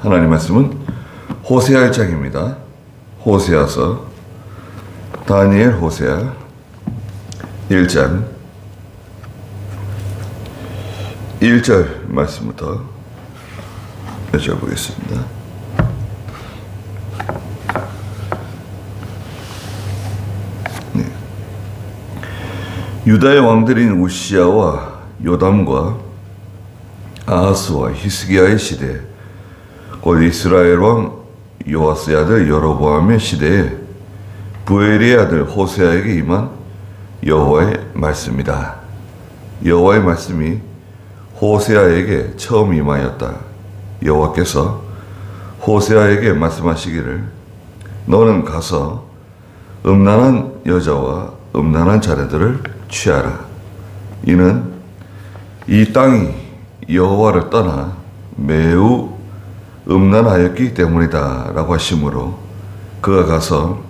하나님 말씀은 호세아 1장입니다. 호세아서, 다니엘, 호세아 1장 1절 말씀부터 여쭤보겠습니다. 네. 유다의 왕들인 우시야와 요담과 아하스와 히스기야의 시대, 곧 이스라엘 왕 요아스의 아들 여로보암의 시대에 부엘의 아들 호세아에게 임한 여호와의 말씀이다. 여호와의 말씀이 호세아에게 처음 임하였다. 여호와께서 호세아에게 말씀하시기를, 너는 가서 음란한 여자와 음란한 자네들을 취하라. 이는 이 땅이 여호와를 떠나 매우 음란하였기 때문이다 라고 하시므로, 그가 가서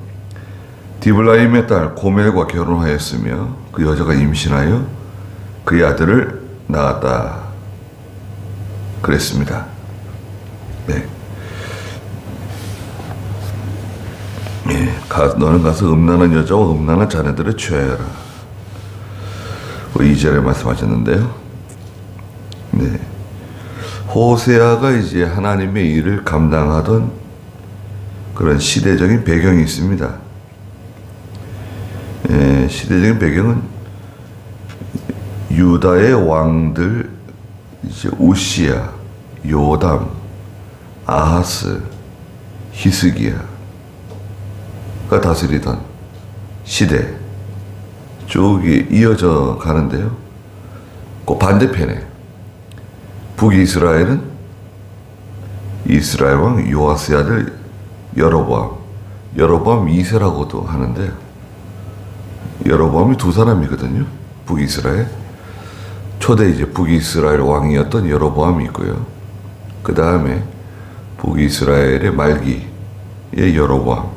디블라임의 딸 고멜과 결혼하였으며 그 여자가 임신하여 그의 아들을 낳았다. 그랬습니다. 네. 너는 가서 음란한 여자와 음란한 자네들을 취하여라. 2절에 말씀하셨는데요. 네. 호세아가 이제 하나님의 일을 감당하던 그런 시대적인 배경이 있습니다. 시대적인 배경은 유다의 왕들, 이제 우시야, 요담, 아하스, 히스기야가 다스리던 시대 쭉 이어져 가는데요. 그 반대편에 북이스라엘은 이스라엘 왕 요아스의 아들 여로보암 2세라고도 하는데, 여로보암이 두 사람이거든요. 북이스라엘 초대 이제 북이스라엘 왕이었던 여로보암이 있고요. 그 다음에 북이스라엘의 말기의 여로보암,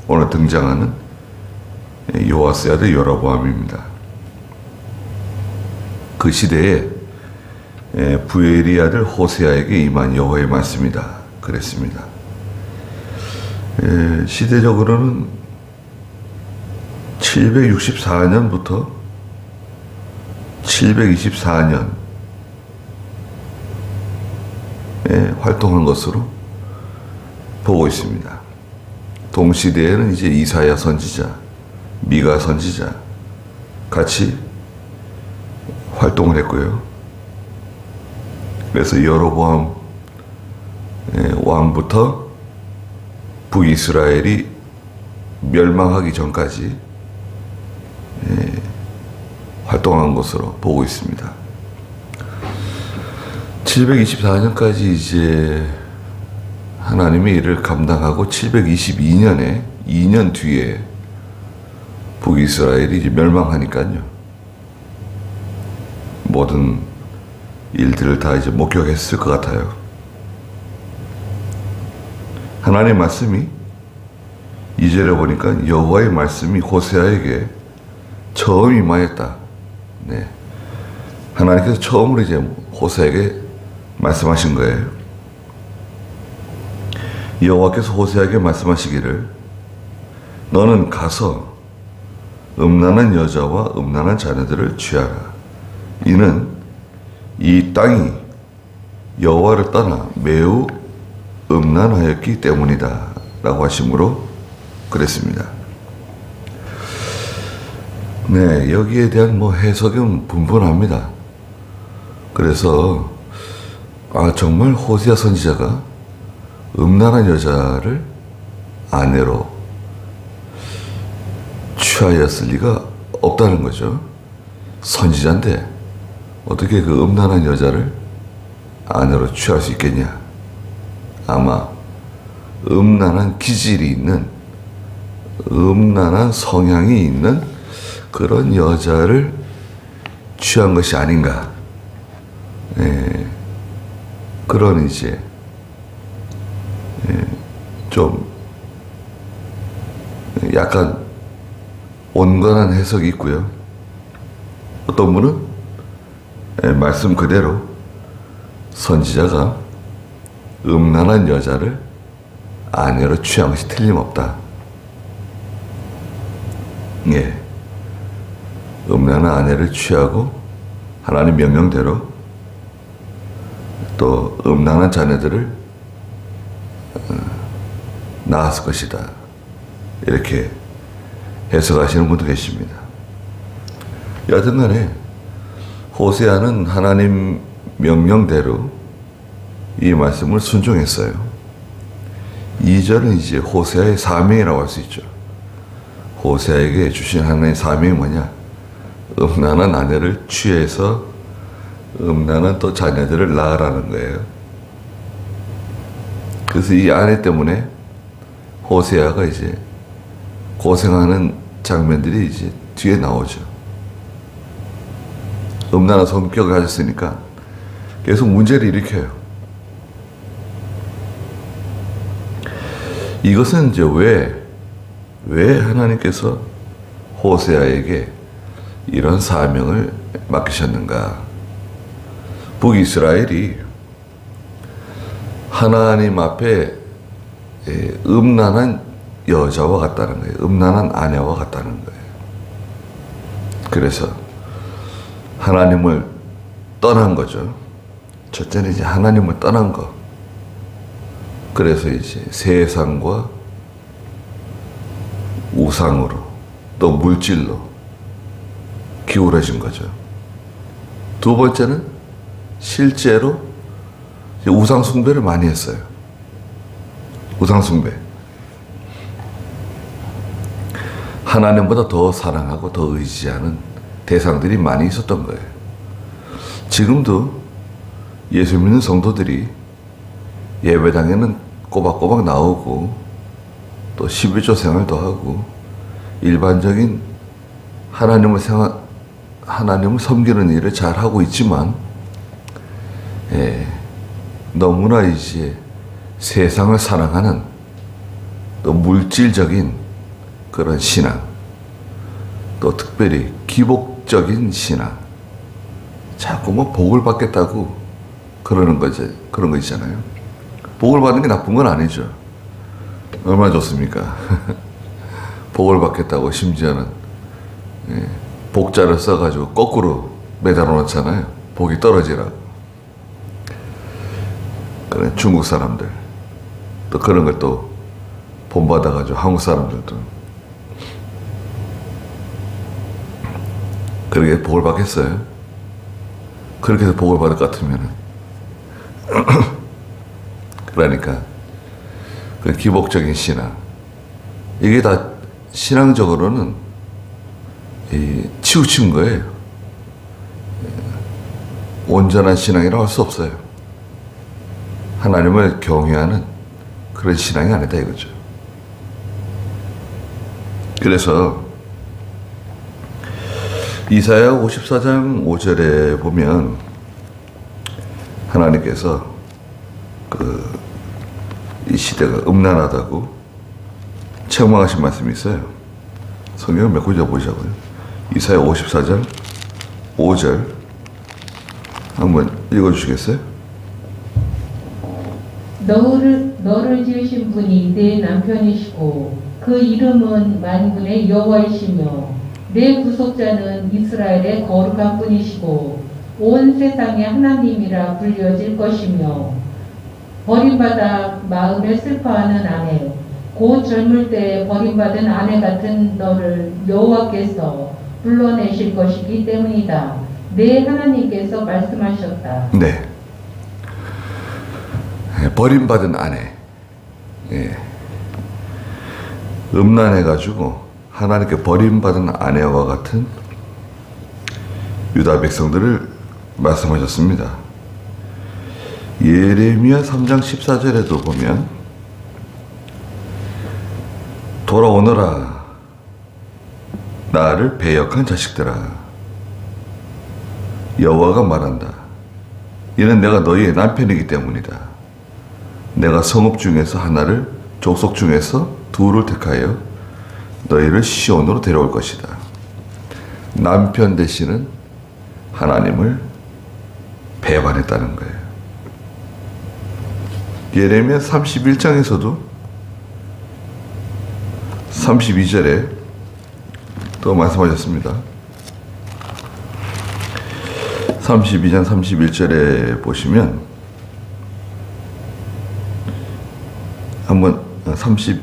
오늘 등장하는 요아스의 아들 여로보암입니다. 그 시대에 부엘의 아들 호세아에게 임한 여호와의 말씀이다. 그랬습니다. 시대적으로는 764년부터 724년에 활동한 것으로 보고 있습니다. 동시대에는 이제 이사야 선지자, 미가 선지자 같이 활동을 했고요. 그래서 여로보암 왕부터 북이스라엘이 멸망하기 전까지 활동한 것으로 보고 있습니다. 724년까지 이제 하나님의 일을 감당하고 722년에 2년 뒤에 북이스라엘이 이제 멸망하니까요. 모든 일들을 다 이제 목격했을 것 같아요. 하나님의 말씀이 2절에 보니까 여호와의 말씀이 호세아에게 처음 임하였다. 네. 하나님께서 처음으로 이제 호세아에게 말씀하신 거예요. 여호와께서 호세아에게 말씀하시기를, 너는 가서 음란한 여자와 음란한 자녀들을 취하라. 이는 이 땅이 여호와를 떠나 매우 음란하였기 때문이다 라고 하심으로 그랬습니다. 네, 여기에 대한 해석은 분분합니다. 그래서 정말 호세아 선지자가 음란한 여자를 아내로 취하였을 리가 없다는 거죠. 선지자인데 어떻게 그 음란한 여자를 아내로 취할 수 있겠냐. 아마 음란한 기질이 있는, 음란한 성향이 있는 그런 여자를 취한 것이 아닌가. 그런 이제 좀 약간 온건한 해석이 있고요. 어떤 분은 말씀 그대로 선지자가 음란한 여자를 아내로 취한 것이 틀림없다. 예. 음란한 아내를 취하고 하나님 명령대로 또 음란한 자녀들을 낳았을 것이다. 이렇게 해석하시는 분도 계십니다. 여하튼 간에 호세아는 하나님 명령대로 이 말씀을 순종했어요. 2절은 이제 호세아의 사명이라고 할 수 있죠. 호세아에게 주신 하나님의 사명이 뭐냐? 음란한 아내를 취해서 음란한 또 자녀들을 낳으라는 거예요. 그래서 이 아내 때문에 호세아가 이제 고생하는 장면들이 이제 뒤에 나오죠. 음란한 성격을 가졌으니까 계속 문제를 일으켜요. 이것은 이제 왜 하나님께서 호세아에게 이런 사명을 맡기셨는가? 북이스라엘이 하나님 앞에 음란한 여자와 같다는 거예요. 음란한 아내와 같다는 거예요. 그래서 하나님을 떠난 거죠. 첫째는 이제 하나님을 떠난 거. 그래서 이제 세상과 우상으로 또 물질로 기울어진 거죠. 두 번째는 실제로 우상 숭배를 많이 했어요. 우상 숭배. 하나님보다 더 사랑하고 더 의지하는 대상들이 많이 있었던 거예요. 지금도 예수 믿는 성도들이 예배당에는 꼬박꼬박 나오고 또 11조 생활도 하고 일반적인 하나님을 섬기는 일을 잘 하고 있지만 너무나 이제 세상을 사랑하는 또 물질적인 그런 신앙, 또 특별히 기복적인 신앙, 자꾸 뭐 복을 받겠다고 그러는 거지, 그런 거 있잖아요. 복을 받는 게 나쁜 건 아니죠. 얼마나 좋습니까? 복을 받겠다고 심지어는 복자를 써가지고 거꾸로 매달아 놓잖아요. 복이 떨어지라고. 그런 중국 사람들 또 그런 걸 또 본받아가지고 한국 사람들도 그렇게 복을 받겠어요? 그렇게 해서 복을 받을 것 같으면은 그러니까 그 기복적인 신앙, 이게 다 신앙적으로는 치우친 거예요. 온전한 신앙이라고 할 수 없어요. 하나님을 경외하는 그런 신앙이 아니다 이거죠. 그래서 이사야 54장 5절에 보면 하나님께서 이 시대가 음란하다고 책망하신 말씀이 있어요. 성경을 몇 구절 보시자고요. 이사야 54장 5절 한번 읽어주시겠어요? 너를 지으신 분이 내 남편이시고 그 이름은 만군의 여호와이시며 내 구속자는 이스라엘의 거룩한 분이시고 온 세상의 하나님이라 불려질 것이며 버림받아 마음에 슬퍼하는 아내, 곧 젊을 때 버림받은 아내 같은 너를 여호와께서 불러내실 것이기 때문이다. 내 하나님께서 말씀하셨다. 네. 버림받은 아내. 음란해가지고 하나님께 버림받은 아내와 같은 유다 백성들을 말씀하셨습니다. 예레미야 3장 14절에도 보면 돌아오너라 나를 배역한 자식들아, 여호와가 말한다. 이는 내가 너희의 남편이기 때문이다. 내가 성읍 중에서 하나를, 족속 중에서 둘을 택하여 너희를 시온으로 데려올 것이다. 남편 되시는 하나님을 배반했다는 거예요. 예레미야 31장에서도 32절에 또 말씀하셨습니다. 32장 31절에 보시면 한번 31장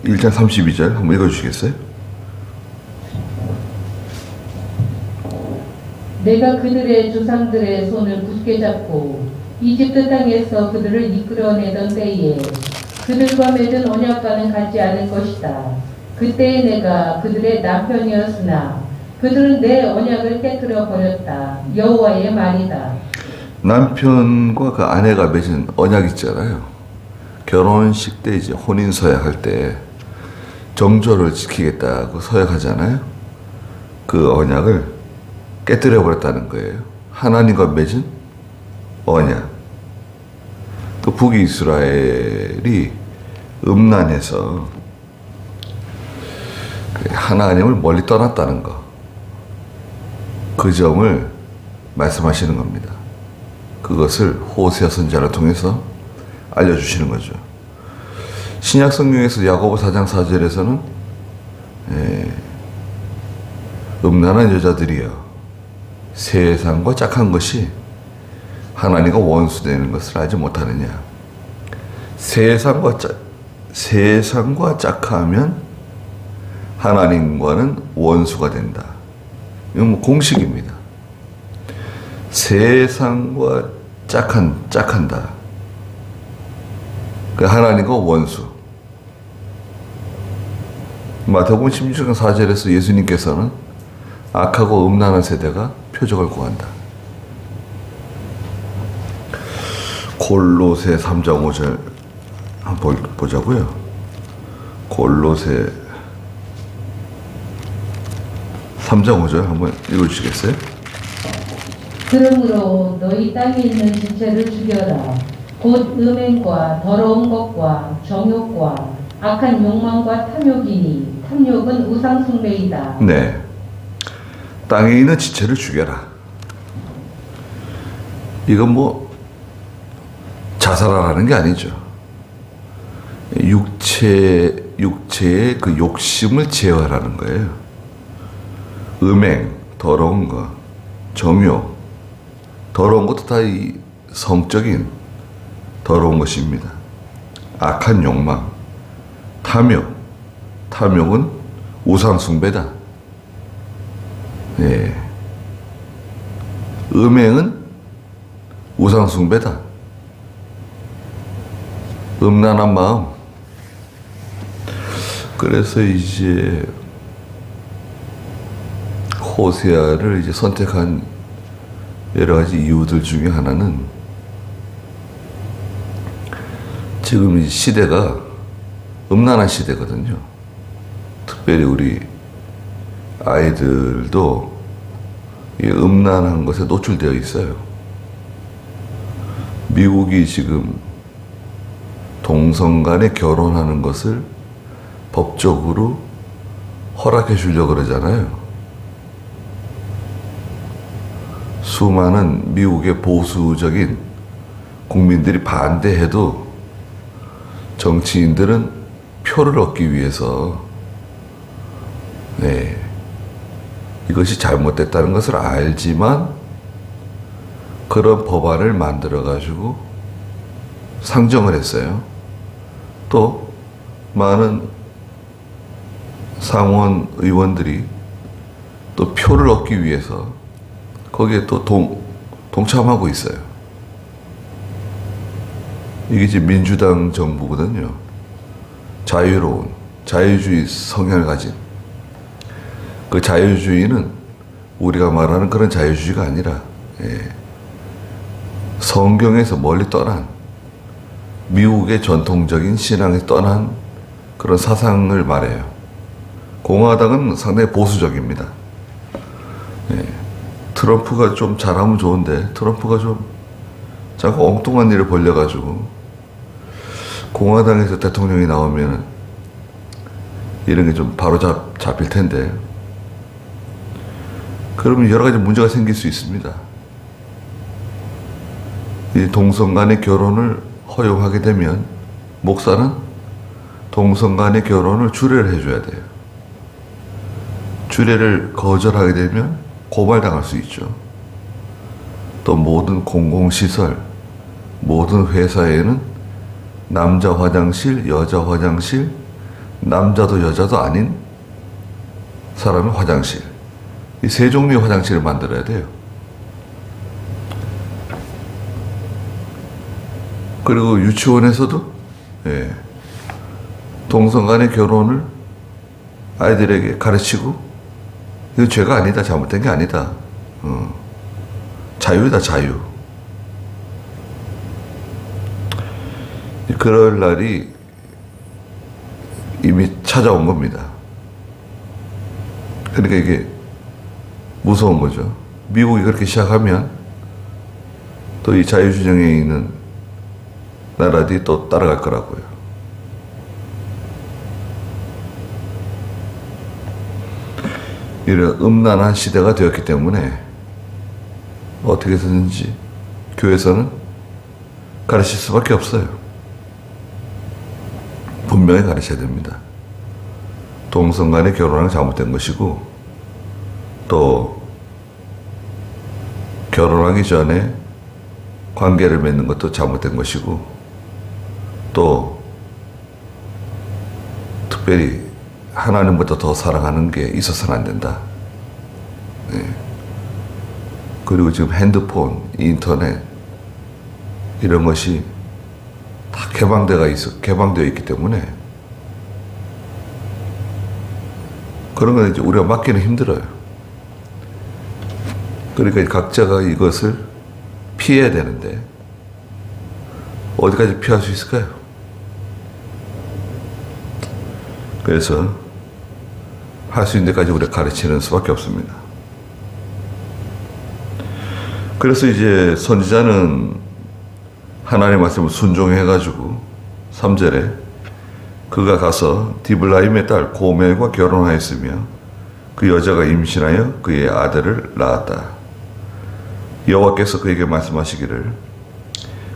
32절 한번 읽어주시겠어요? 내가 그들의 조상들의 손을 굳게 잡고 이집트 땅에서 그들을 이끌어내던 때에 그들과 맺은 언약과는 같지 않을 것이다. 그때에 내가 그들의 남편이었으나 그들은 내 언약을 깨뜨려 버렸다. 여호와의 말이다. 남편과 그 아내가 맺은 언약 있잖아요. 결혼식 때 이제 혼인 서약할 때 정조를 지키겠다고 서약하잖아요. 그 언약을 깨뜨려 버렸다는 거예요. 하나님과 맺은 언약. 그 북이스라엘이 음란해서 하나님을 멀리 떠났다는 거. 그 점을 말씀하시는 겁니다. 그것을 호세아 선지자를 통해서 알려주시는 거죠. 신약 성경에서 야고보 4장 4절에서는 음란한 여자들이여 세상과 짝한 것이 하나님과 원수되는 것을 알지 못하느냐. 세상과 짝하면 하나님과는 원수가 된다. 이건 뭐 공식입니다. 세상과 짝한다. 그 하나님과 원수. 마태복음 16장 4절에서 예수님께서는 악하고 음란한 세대가 표적을 구한다. 골로새 3장 5절 한번 보자고요. 골로새 3장 5절 한번 읽어주시겠어요? 그러므로 너희 땅에 있는 지체를 죽여라. 곧 음행과 더러운 것과 정욕과 악한 욕망과 탐욕이니 탐욕은 우상 숭배이다. 네. 땅에 있는 지체를 죽여라. 이건 뭐 자살하라는 게 아니죠. 육체의 그 욕심을 제어하라는 거예요. 음행, 더러운 거, 정욕, 더러운 것도 다 이 성적인 더러운 것입니다. 악한 욕망, 탐욕은 우상숭배다. 예. 음행은 우상숭배다. 음란한 마음. 그래서 이제 호세아를 이제 선택한 여러 가지 이유들 중에 하나는 지금 이 시대가 음란한 시대거든요. 특별히 우리 아이들도 이 음란한 것에 노출되어 있어요. 미국이 지금 동성 간에 결혼하는 것을 법적으로 허락해 주려고 그러잖아요. 수많은 미국의 보수적인 국민들이 반대해도 정치인들은 표를 얻기 위해서 이것이 잘못됐다는 것을 알지만 그런 법안을 만들어 가지고 상정을 했어요. 또 많은 상원 의원들이 또 표를 얻기 위해서 거기에 또 동참하고 있어요. 이게 이제 민주당 정부거든요. 자유로운 자유주의 성향을 가진 그 자유주의는 우리가 말하는 그런 자유주의가 아니라 성경에서 멀리 떠난 미국의 전통적인 신앙에 떠난 그런 사상을 말해요. 공화당은 상당히 보수적입니다. 트럼프가 좀 잘하면 좋은데 트럼프가 좀 자꾸 엉뚱한 일을 벌려가지고 공화당에서 대통령이 나오면 이런 게 좀 바로 잡힐 텐데 그러면 여러 가지 문제가 생길 수 있습니다. 이 동성 간의 결혼을 허용하게 되면 목사는 동성 간의 결혼을 주례를 해줘야 돼요. 주례를 거절하게 되면 고발당할 수 있죠. 또 모든 공공시설, 모든 회사에는 남자 화장실, 여자 화장실, 남자도 여자도 아닌 사람의 화장실, 이 세 종류의 화장실을 만들어야 돼요. 그리고 유치원에서도 동성 간의 결혼을 아이들에게 가르치고, 이거 죄가 아니다, 잘못된 게 아니다, 자유다, 자유. 그럴 날이 이미 찾아온 겁니다. 그러니까 이게 무서운 거죠. 미국이 그렇게 시작하면 또 이 자유주장에 있는 나라들이 또 따라갈 거라고요. 이런 음란한 시대가 되었기 때문에 어떻게 해서든지 교회에서는 가르칠 수밖에 없어요. 분명히 가르쳐야 됩니다. 동성 간의 결혼은 잘못된 것이고, 또 결혼하기 전에 관계를 맺는 것도 잘못된 것이고, 또 특별히 하나님보다 더 사랑하는 게 있어서는 안 된다. 그리고 지금 핸드폰, 인터넷 이런 것이 다 개방되어 있기 때문에 그런 건 이제 우리가 막기는 힘들어요. 그러니까 각자가 이것을 피해야 되는데 어디까지 피할 수 있을까요? 그래서 할 수 있는 데까지 우리가 가르치는 수밖에 없습니다. 그래서 이제 선지자는 하나님의 말씀을 순종해가지고 3절에 그가 가서 디블라임의 딸 고멜과 결혼하였으며 그 여자가 임신하여 그의 아들을 낳았다. 여호와께서 그에게 말씀하시기를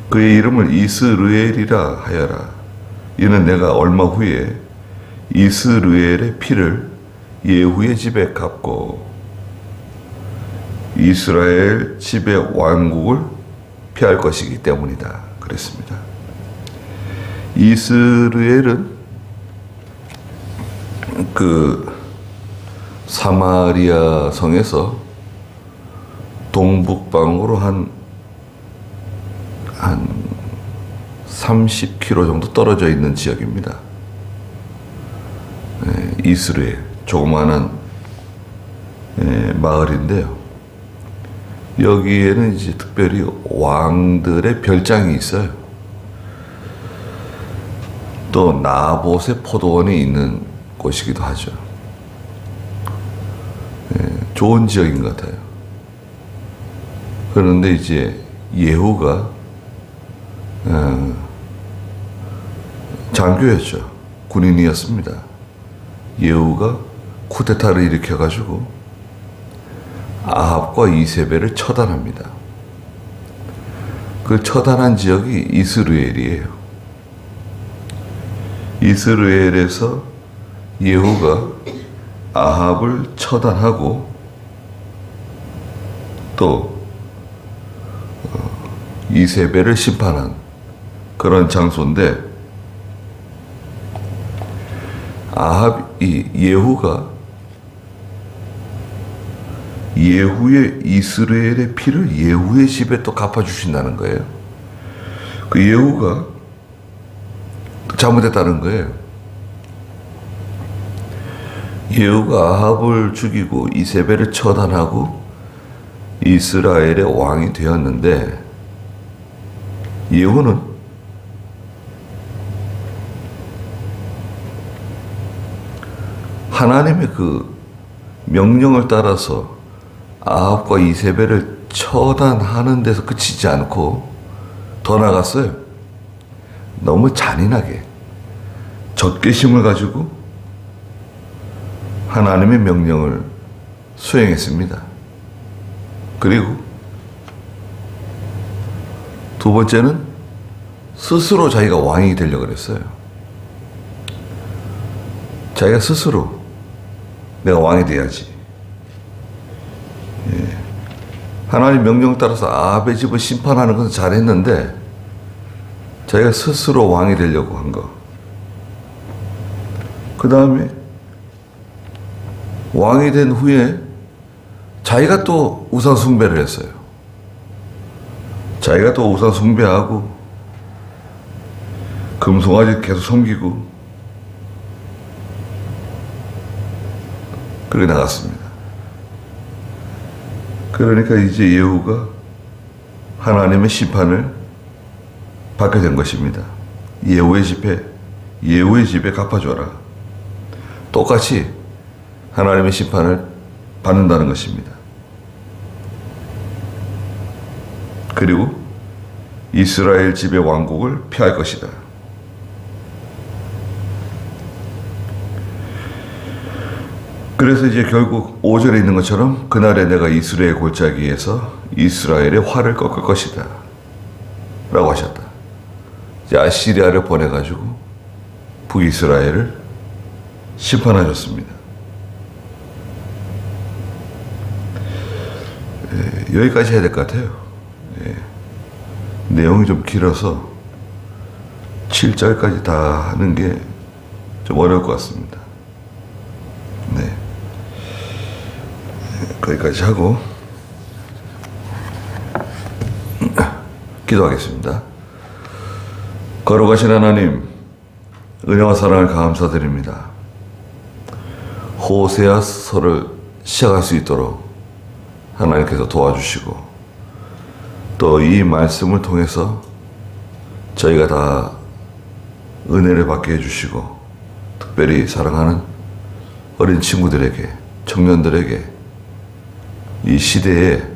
그의 이름을 이스르엘이라 하여라. 이는 내가 얼마 후에 이스르엘의 피를 예후의 집에 갚고 이스라엘 집의 왕국을 피할 것이기 때문이다. 그랬습니다. 이스라엘은 그 사마리아 성에서 동북방으로 한 30km 정도 떨어져 있는 지역입니다. 이스라엘, 조그마한 마을인데요. 여기에는 이제 특별히 왕들의 별장이 있어요. 또 나봇의 포도원이 있는 곳이기도 하죠. 좋은 지역인 것 같아요. 그런데 이제 예후가 장교였죠. 군인이었습니다. 예후가 쿠데타를 일으켜가지고 아합과 이세벨을 처단합니다. 그 처단한 지역이 이스라엘이에요. 이스라엘에서 예후가 아합을 처단하고 또 이세벨을 심판한 그런 장소인데, 예후가 예후의 이스라엘의 피를 예후의 집에 또 갚아주신다는 거예요. 그 예후가 잘못했다는 거예요. 예후가 아합을 죽이고 이세벨을 처단하고 이스라엘의 왕이 되었는데, 예후는 하나님의 그 명령을 따라서 아합과 이세벨을 처단하는 데서 그치지 않고 더 나갔어요. 너무 잔인하게 적개심을 가지고 하나님의 명령을 수행했습니다. 그리고 두 번째는 스스로 자기가 왕이 되려고 그랬어요. 자기가 스스로 내가 왕이 돼야지. 예. 하나님 명령 따라서 아합의 집을 심판하는 것은 잘했는데 자기가 스스로 왕이 되려고 한 거. 그 다음에 왕이 된 후에 자기가 또 우상 숭배를 했어요. 자기가 또 우상 숭배하고 금송아지 계속 섬기고 그렇게 나갔습니다. 그러니까 이제 예후가 하나님의 심판을 받게 된 것입니다. 예후의 집에 갚아줘라. 똑같이 하나님의 심판을 받는다는 것입니다. 그리고 이스라엘 집의 왕국을 피할 것이다. 그래서 이제 결국 5절에 있는 것처럼 그날에 내가 이스라엘 골짜기에서 이스라엘의 활을 꺾을 것이다 라고 하셨다. 이제 아시리아를 보내가지고 북이스라엘을 심판하셨습니다. 여기까지 해야 될 것 같아요. 내용이 좀 길어서 7절까지 다 하는 게 좀 어려울 것 같습니다. 네. 거기까지 하고 기도하겠습니다. 거룩하신 하나님, 은혜와 사랑을 감사드립니다. 호세아서를 시작할 수 있도록 하나님께서 도와주시고 또 이 말씀을 통해서 저희가 다 은혜를 받게 해주시고 특별히 사랑하는 어린 친구들에게, 청년들에게 이 시대의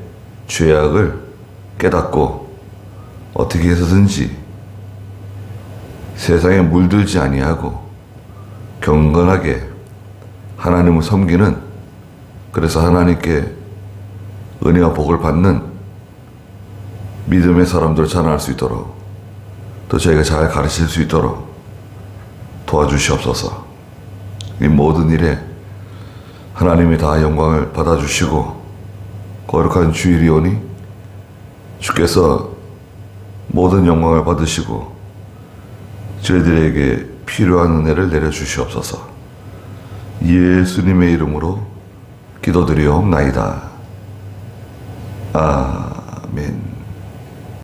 죄악을 깨닫고 어떻게 해서든지 세상에 물들지 아니하고 경건하게 하나님을 섬기는, 그래서 하나님께 은혜와 복을 받는 믿음의 사람들을 자랑할 수 있도록 또 저희가 잘 가르칠 수 있도록 도와주시옵소서. 이 모든 일에 하나님이 다 영광을 받아주시고 거룩한 주일이 오니 주께서 모든 영광을 받으시고 저희들에게 필요한 은혜를 내려주시옵소서. 예수님의 이름으로 기도드리옵나이다. 아멘.